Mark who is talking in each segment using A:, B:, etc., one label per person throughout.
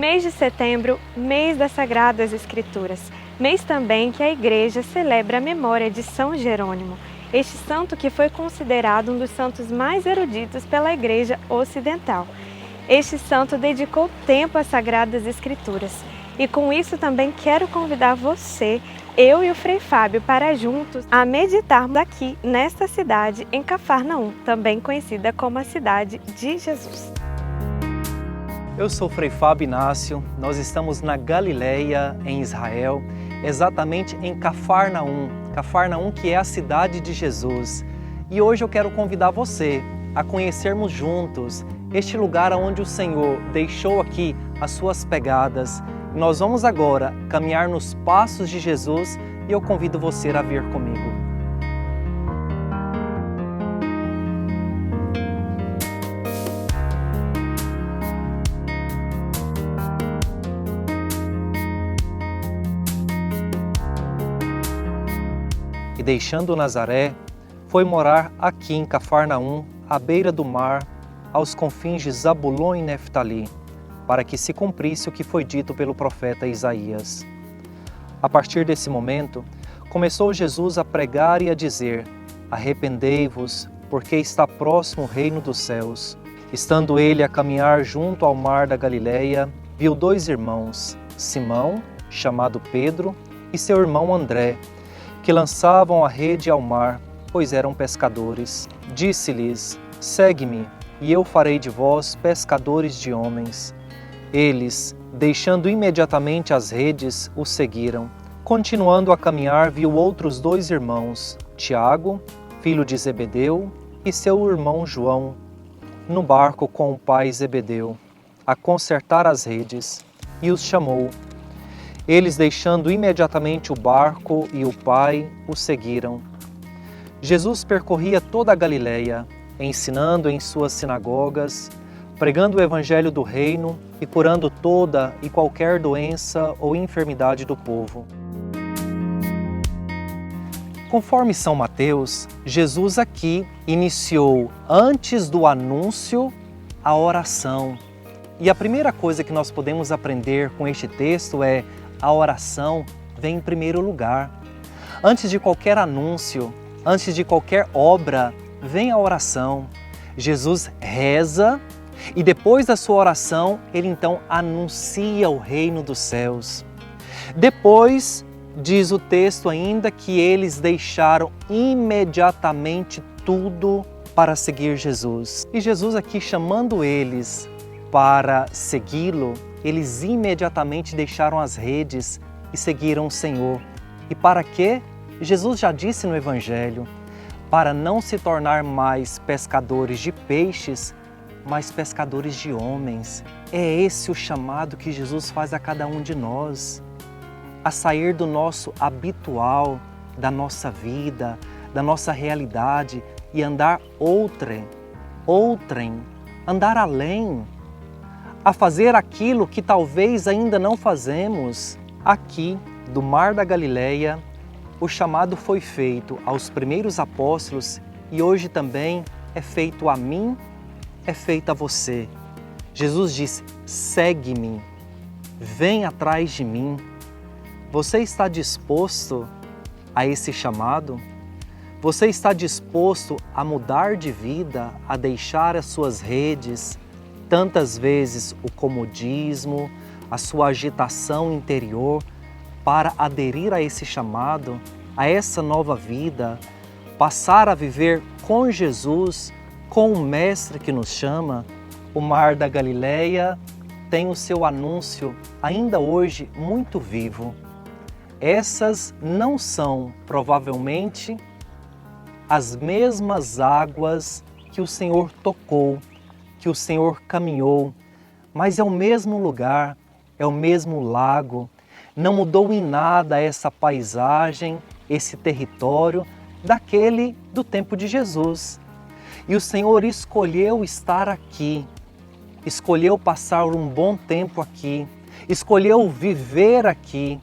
A: Mês de setembro, mês das Sagradas Escrituras, mês também que a Igreja celebra a memória de São Jerônimo, este santo que foi considerado um dos santos mais eruditos pela Igreja Ocidental. Este santo dedicou tempo às Sagradas Escrituras e com isso também quero convidar você, eu e o Frei Fábio, para juntos a meditarmos aqui nesta cidade em Cafarnaum, também conhecida como a cidade de Jesus.
B: Eu sou o Frei Fábio Inácio, nós estamos na Galileia, em Israel, exatamente em Cafarnaum, que é a cidade de Jesus. E hoje eu quero convidar você a conhecermos juntos este lugar onde o Senhor deixou aqui as suas pegadas. Nós vamos agora caminhar nos passos de Jesus e eu convido você a vir comigo. E deixando Nazaré, foi morar aqui em Cafarnaum, à beira do mar, aos confins de Zabulon e Neftali, para que se cumprisse o que foi dito pelo profeta Isaías. A partir desse momento, começou Jesus a pregar e a dizer: arrependei-vos, porque está próximo o reino dos céus. Estando ele a caminhar junto ao mar da Galileia, viu dois irmãos, Simão, chamado Pedro, e seu irmão André, que lançavam a rede ao mar, pois eram pescadores. Disse-lhes: segue-me, e eu farei de vós pescadores de homens. Eles, deixando imediatamente as redes, o seguiram. Continuando a caminhar, viu outros dois irmãos, Tiago, filho de Zebedeu, e seu irmão João, no barco com o pai Zebedeu, a consertar as redes, e os chamou. Eles, deixando imediatamente o barco e o pai, o seguiram. Jesus percorria toda a Galileia, ensinando em suas sinagogas, pregando o evangelho do reino e curando toda e qualquer doença ou enfermidade do povo. Conforme São Mateus, Jesus aqui iniciou, antes do anúncio, a oração. E a primeira coisa que nós podemos aprender com este texto é: a oração vem em primeiro lugar. Antes de qualquer anúncio, antes de qualquer obra, vem a oração. Jesus reza e depois da sua oração, ele então anuncia o reino dos céus. Depois, diz o texto ainda que eles deixaram imediatamente tudo para seguir Jesus. E Jesus aqui chamando eles para segui-lo, eles imediatamente deixaram as redes e seguiram o Senhor. E para quê? Jesus já disse no Evangelho: para não se tornar mais pescadores de peixes, mas pescadores de homens. É esse o chamado que Jesus faz a cada um de nós, a sair do nosso habitual, da nossa vida, da nossa realidade e andar outrem, andar além, a fazer aquilo que talvez ainda não fazemos. Aqui, do Mar da Galileia, o chamado foi feito aos primeiros apóstolos e hoje também é feito a mim, é feito a você. Jesus diz: segue-me, vem atrás de mim. Você está disposto a esse chamado? Você está disposto a mudar de vida, a deixar as suas redes, tantas vezes o comodismo, a sua agitação interior, para aderir a esse chamado, a essa nova vida, passar a viver com Jesus, com o Mestre que nos chama? O Mar da Galileia tem o seu anúncio ainda hoje muito vivo. Essas não são, provavelmente, as mesmas águas que o Senhor tocou, que o Senhor caminhou, mas é o mesmo lugar, é o mesmo lago. Não mudou em nada essa paisagem, esse território daquele do tempo de Jesus. E o Senhor escolheu estar aqui, escolheu passar um bom tempo aqui, escolheu viver aqui.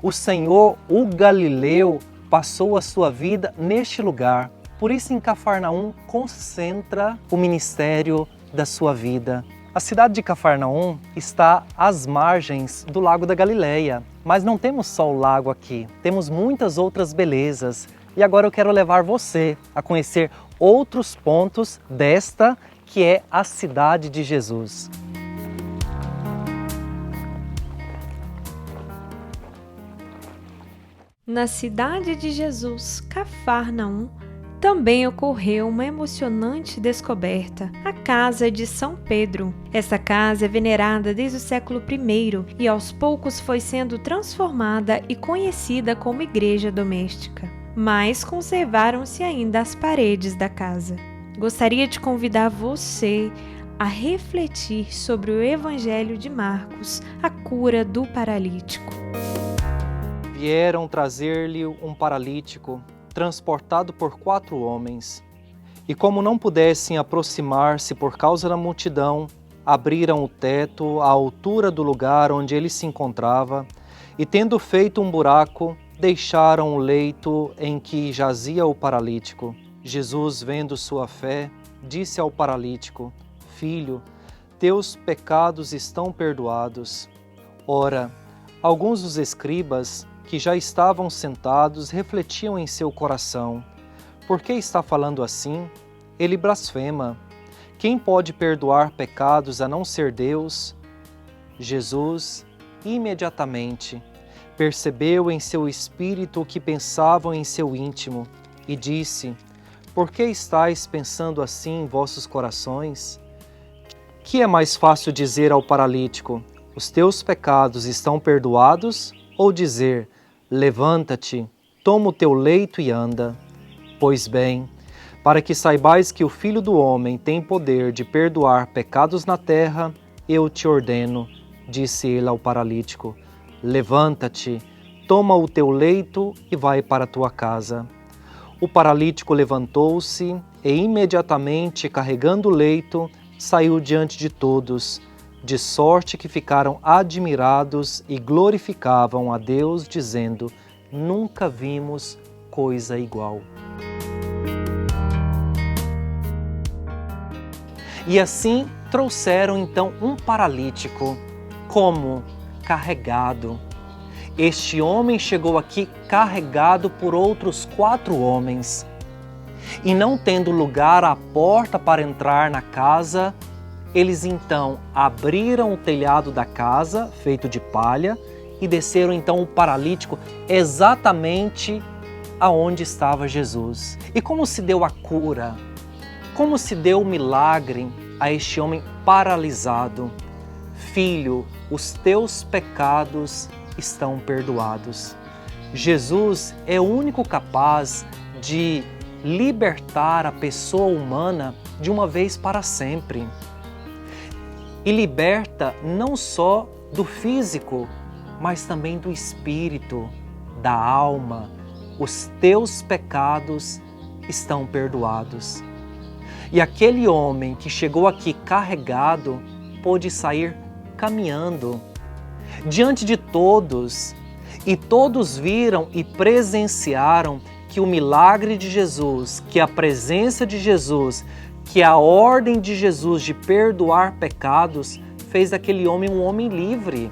B: O Senhor, o Galileu, passou a sua vida neste lugar. Por isso, em Cafarnaum, concentra o ministério da sua vida. A cidade de Cafarnaum está às margens do Lago da Galileia, mas não temos só o lago aqui, temos muitas outras belezas. E agora eu quero levar você a conhecer outros pontos desta que é a cidade de Jesus.
A: Na cidade de Jesus, Cafarnaum, também ocorreu uma emocionante descoberta, a Casa de São Pedro. Essa casa é venerada desde o século I e aos poucos foi sendo transformada e conhecida como igreja doméstica. Mas conservaram-se ainda as paredes da casa. Gostaria de convidar você a refletir sobre o Evangelho de Marcos, a cura do paralítico.
B: Vieram trazer-lhe um paralítico, transportado por 4 homens. E como não pudessem aproximar-se por causa da multidão, abriram o teto à altura do lugar onde ele se encontrava, e tendo feito um buraco, deixaram o leito em que jazia o paralítico. Jesus, vendo sua fé, disse ao paralítico: Filho, teus pecados estão perdoados. Ora, alguns dos escribas, que já estavam sentados, refletiam em seu coração: por que está falando assim? Ele blasfema. Quem pode perdoar pecados a não ser Deus? Jesus, imediatamente, percebeu em seu espírito o que pensavam em seu íntimo e disse: por que estáis pensando assim em vossos corações? Que é mais fácil dizer ao paralítico: os teus pecados estão perdoados? Ou dizer: levanta-te, toma o teu leito e anda? Pois bem, para que saibais que o Filho do Homem tem poder de perdoar pecados na terra, eu te ordeno, disse ele ao paralítico: levanta-te, toma o teu leito e vai para a tua casa. O paralítico levantou-se e imediatamente, carregando o leito, saiu diante de todos, de sorte que ficaram admirados e glorificavam a Deus, dizendo: nunca vimos coisa igual. E assim trouxeram então um paralítico, como carregado. Este homem chegou aqui carregado por outros 4 homens. E não tendo lugar à porta para entrar na casa, eles então abriram o telhado da casa, feito de palha, e desceram então o paralítico exatamente aonde estava Jesus. E como se deu a cura? Como se deu o milagre a este homem paralisado? Filho, os teus pecados estão perdoados. Jesus é o único capaz de libertar a pessoa humana de uma vez para sempre. E liberta não só do físico, mas também do espírito, da alma. Os teus pecados estão perdoados. E aquele homem que chegou aqui carregado pôde sair caminhando diante de todos, e todos viram e presenciaram que o milagre de Jesus, que a presença de Jesus, que a ordem de Jesus de perdoar pecados fez daquele homem um homem livre.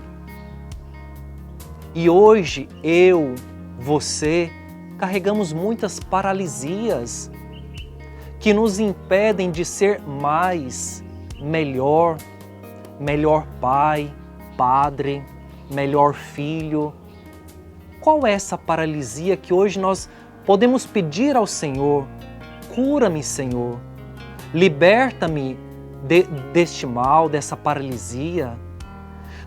B: E hoje eu, você, carregamos muitas paralisias que nos impedem de ser mais, melhor pai, padre, melhor filho. Qual é essa paralisia que hoje nós podemos pedir ao Senhor? Cura-me, Senhor. Liberta-me deste mal, dessa paralisia.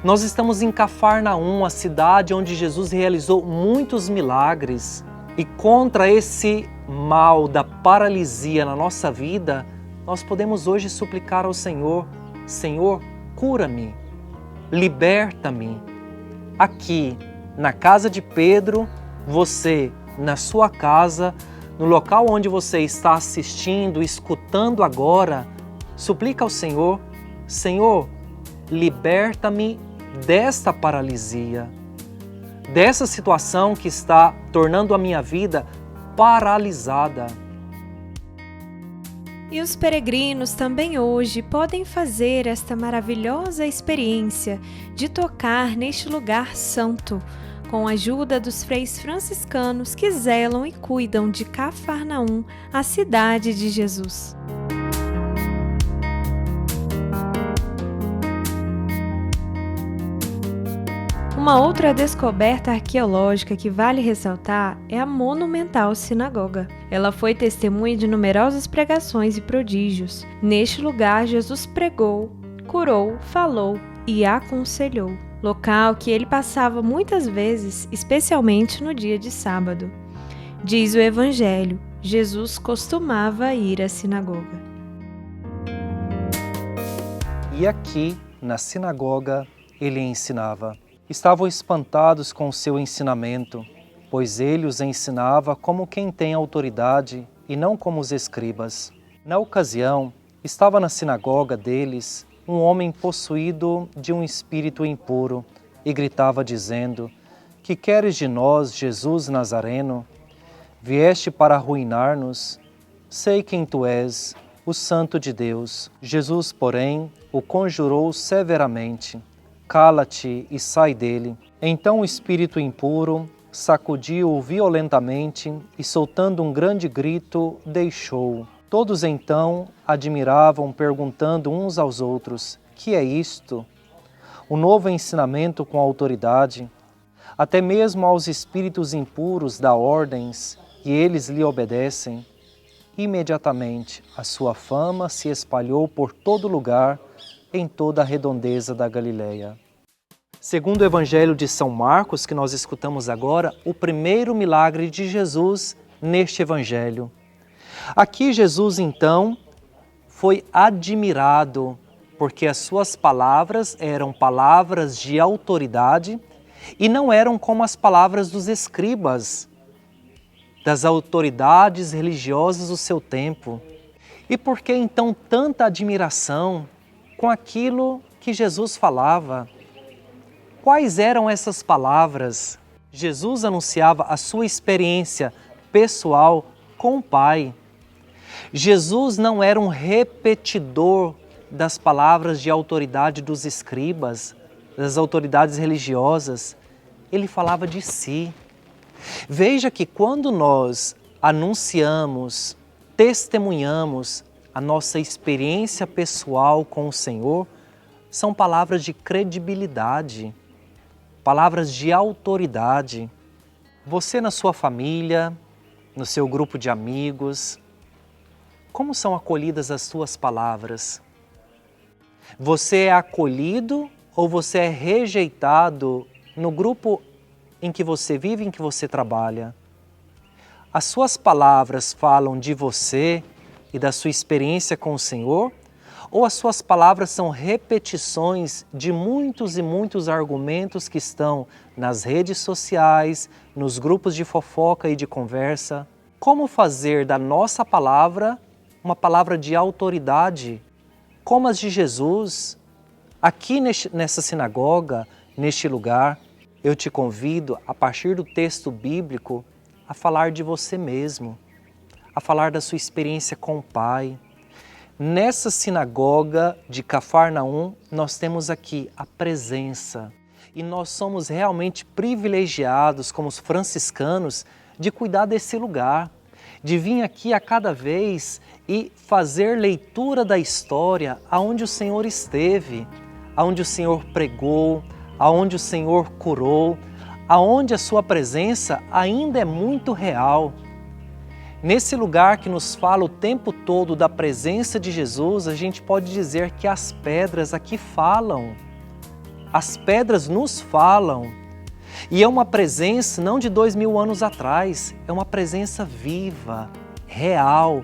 B: Nós estamos em Cafarnaum, a cidade onde Jesus realizou muitos milagres. E contra esse mal da paralisia na nossa vida, nós podemos hoje suplicar ao Senhor: Senhor, cura-me, liberta-me. Aqui, na casa de Pedro, você, na sua casa, no local onde você está assistindo, escutando agora, suplica ao Senhor: Senhor, liberta-me desta paralisia, dessa situação que está tornando a minha vida paralisada.
A: E os peregrinos também hoje podem fazer esta maravilhosa experiência de tocar neste lugar santo, com a ajuda dos freis franciscanos que zelam e cuidam de Cafarnaum, a cidade de Jesus. Uma outra descoberta arqueológica que vale ressaltar é a monumental sinagoga. Ela foi testemunha de numerosas pregações e prodígios. Neste lugar, Jesus pregou, curou, falou e aconselhou. Local que ele passava muitas vezes, especialmente no dia de sábado. Diz o Evangelho, Jesus costumava ir à sinagoga.
B: E aqui, na sinagoga, ele ensinava. Estavam espantados com o seu ensinamento, pois ele os ensinava como quem tem autoridade e não como os escribas. Na ocasião, estava na sinagoga deles um homem possuído de um espírito impuro e gritava dizendo: Que queres de nós, Jesus Nazareno? Vieste para arruinar-nos? Sei quem tu és, o Santo de Deus. Jesus, porém, o conjurou severamente: Cala-te e sai dele. Então o espírito impuro sacudiu-o violentamente e, soltando um grande grito, deixou-o. Todos então admiravam, perguntando uns aos outros: Que é isto? O novo ensinamento com autoridade. Até mesmo aos espíritos impuros dá ordens e eles lhe obedecem. Imediatamente a sua fama se espalhou por todo lugar, em toda a redondeza da Galileia. Segundo o Evangelho de São Marcos, que nós escutamos agora, o primeiro milagre de Jesus neste Evangelho. Aqui Jesus, então, foi admirado, porque as suas palavras eram palavras de autoridade e não eram como as palavras dos escribas, das autoridades religiosas do seu tempo. E por que então tanta admiração com aquilo que Jesus falava? Quais eram essas palavras? Jesus anunciava a sua experiência pessoal com o Pai. Jesus não era um repetidor das palavras de autoridade dos escribas, das autoridades religiosas. Ele falava de si. Veja que quando nós anunciamos, testemunhamos a nossa experiência pessoal com o Senhor, são palavras de credibilidade, palavras de autoridade. Você na sua família, no seu grupo de amigos, como são acolhidas as suas palavras? Você é acolhido ou você é rejeitado no grupo em que você vive, em que você trabalha? As suas palavras falam de você e da sua experiência com o Senhor? Ou as suas palavras são repetições de muitos e muitos argumentos que estão nas redes sociais, nos grupos de fofoca e de conversa? Como fazer da nossa palavra uma palavra de autoridade, como as de Jesus? Aqui nessa sinagoga, neste lugar, eu te convido, a partir do texto bíblico, a falar de você mesmo, a falar da sua experiência com o Pai. Nessa sinagoga de Cafarnaum, nós temos aqui a presença. E nós somos realmente privilegiados, como os franciscanos, de cuidar desse lugar, de vir aqui a cada vez e fazer leitura da história aonde o Senhor esteve, aonde o Senhor pregou, aonde o Senhor curou, aonde a sua presença ainda é muito real. Nesse lugar que nos fala o tempo todo da presença de Jesus, a gente pode dizer que as pedras aqui falam. As pedras nos falam. E é uma presença não de 2000 anos atrás, é uma presença viva, real,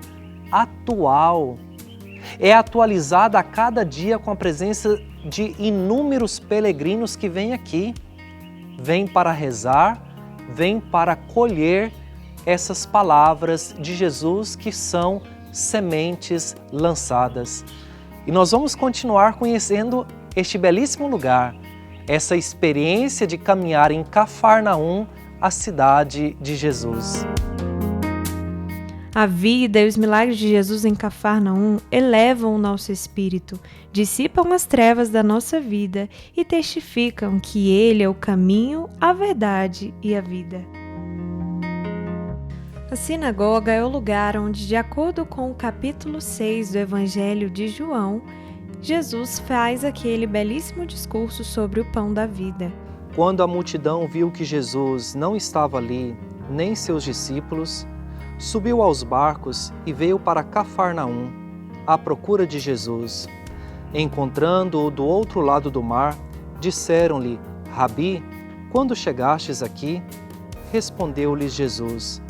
B: atual. É atualizada a cada dia com a presença de inúmeros peregrinos que vêm aqui. Vêm para rezar, vêm para colher essas palavras de Jesus que são sementes lançadas. E nós vamos continuar conhecendo este belíssimo lugar, essa experiência de caminhar em Cafarnaum, a cidade de Jesus.
A: A vida e os milagres de Jesus em Cafarnaum elevam o nosso espírito, dissipam as trevas da nossa vida e testificam que Ele é o caminho, a verdade e a vida. A sinagoga é o lugar onde, de acordo com o capítulo 6 do Evangelho de João, Jesus faz aquele belíssimo discurso sobre o pão da vida.
B: Quando a multidão viu que Jesus não estava ali, nem seus discípulos, subiu aos barcos e veio para Cafarnaum, à procura de Jesus. Encontrando-o do outro lado do mar, disseram-lhe: Rabi, quando chegastes aqui? Respondeu-lhes Jesus: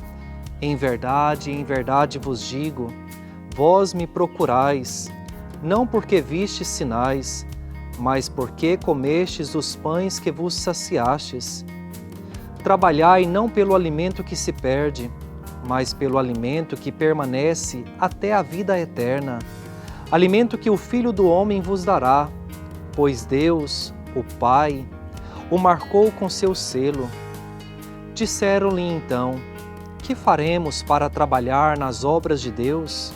B: em verdade vos digo, vós me procurais, não porque vistes sinais, mas porque comestes os pães que vos saciastes. Trabalhai não pelo alimento que se perde, mas pelo alimento que permanece até a vida eterna, alimento que o Filho do Homem vos dará, pois Deus, o Pai, o marcou com seu selo. Disseram-lhe então: que faremos para trabalhar nas obras de Deus?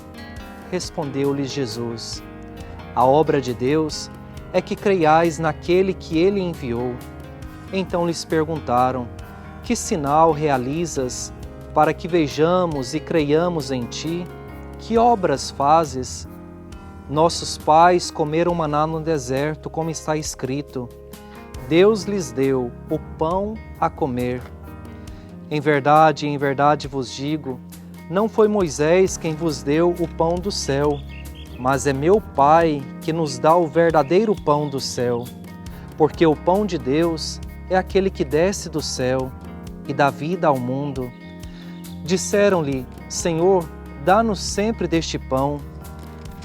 B: Respondeu-lhes Jesus: a obra de Deus é que creiais naquele que Ele enviou. Então lhes perguntaram: que sinal realizas para que vejamos e creiamos em Ti? Que obras fazes? Nossos pais comeram maná no deserto, como está escrito: Deus lhes deu o pão a comer. Em verdade vos digo, não foi Moisés quem vos deu o pão do céu, mas é meu Pai que nos dá o verdadeiro pão do céu. Porque o pão de Deus é aquele que desce do céu e dá vida ao mundo. Disseram-lhe: Senhor, dá-nos sempre deste pão.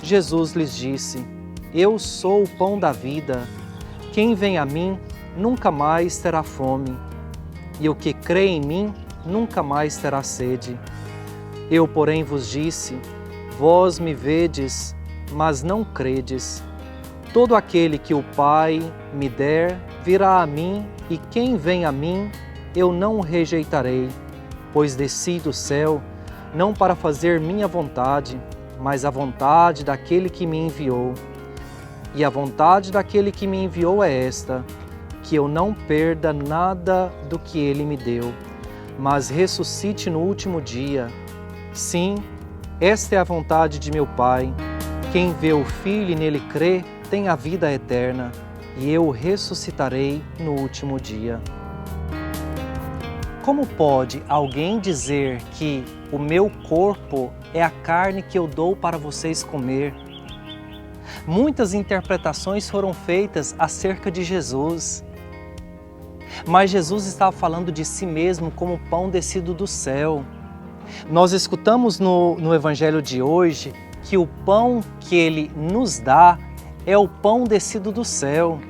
B: Jesus lhes disse: eu sou o pão da vida. Quem vem a mim nunca mais terá fome, e o que crê em mim nunca mais terá sede. Eu, porém, vos disse: vós me vedes, mas não credes. Todo aquele que o Pai me der virá a mim, e quem vem a mim eu não o rejeitarei, pois desci do céu não para fazer minha vontade, mas a vontade daquele que me enviou. E a vontade daquele que me enviou é esta: que eu não perda nada do que ele me deu, mas ressuscite no último dia. Sim, esta é a vontade de meu Pai. Quem vê o Filho e nele crê, tem a vida eterna, e eu o ressuscitarei no último dia. Como pode alguém dizer que o meu corpo é a carne que eu dou para vocês comer? Muitas interpretações foram feitas acerca de Jesus. Mas Jesus estava falando de si mesmo como pão descido do céu. Nós escutamos no Evangelho de hoje que o pão que Ele nos dá é o pão descido do céu.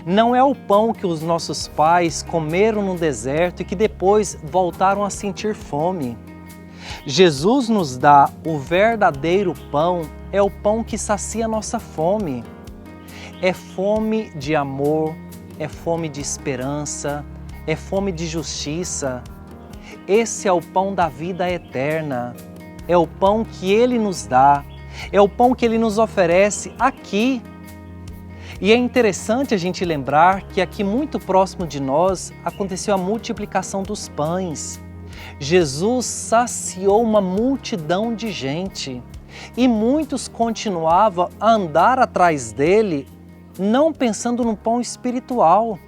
B: Não é o pão que os nossos pais comeram no deserto e que depois voltaram a sentir fome. Jesus nos dá o verdadeiro pão, é o pão que sacia a nossa fome. É fome de amor, é fome de esperança, é fome de justiça. Esse é o pão da vida eterna, é o pão que Ele nos dá, é o pão que Ele nos oferece aqui. E é interessante a gente lembrar que aqui muito próximo de nós aconteceu a multiplicação dos pães. Jesus saciou uma multidão de gente e muitos continuavam a andar atrás dele, não pensando no pão espiritual,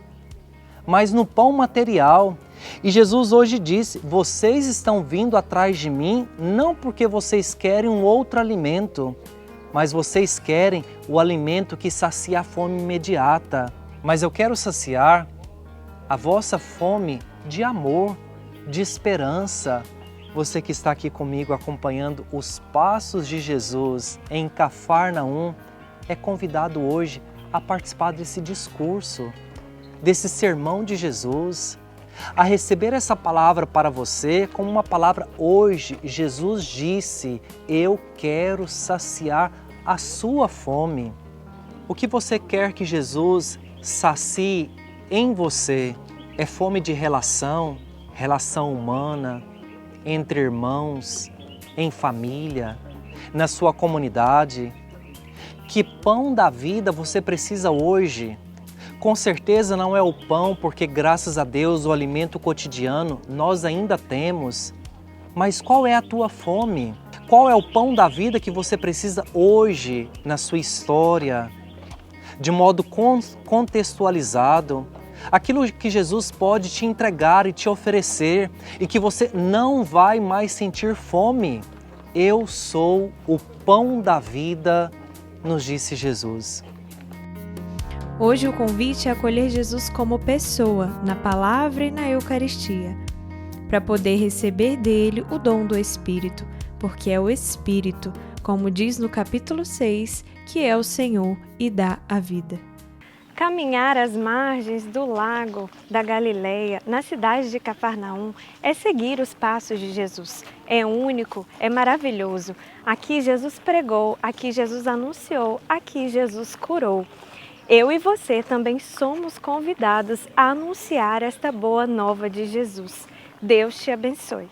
B: mas no pão material. E Jesus hoje disse: vocês estão vindo atrás de mim não porque vocês querem um outro alimento, mas vocês querem o alimento que sacia a fome imediata. Mas eu quero saciar a vossa fome de amor, de esperança. Você que está aqui comigo acompanhando os passos de Jesus em Cafarnaum, é convidado hoje a participar desse discurso, desse sermão de Jesus, a receber essa palavra para você como uma palavra hoje. Jesus disse: eu quero saciar a sua fome. O que você quer que Jesus sacie em você? É fome de relação, relação humana, entre irmãos, em família, na sua comunidade? Que pão da vida você precisa hoje? Com certeza não é o pão, porque graças a Deus o alimento cotidiano nós ainda temos. Mas qual é a tua fome? Qual é o pão da vida que você precisa hoje na sua história? De modo contextualizado, aquilo que Jesus pode te entregar e te oferecer e que você não vai mais sentir fome. Eu sou o pão da vida, nos disse Jesus.
A: Hoje o convite é acolher Jesus como pessoa, na palavra e na Eucaristia, para poder receber dele o dom do Espírito, porque é o Espírito, como diz no capítulo 6, que é o Senhor e dá a vida. Caminhar às margens do lago da Galileia, na cidade de Cafarnaum, é seguir os passos de Jesus. É único, é maravilhoso. Aqui Jesus pregou, aqui Jesus anunciou, aqui Jesus curou. Eu e você também somos convidados a anunciar esta boa nova de Jesus. Deus te abençoe.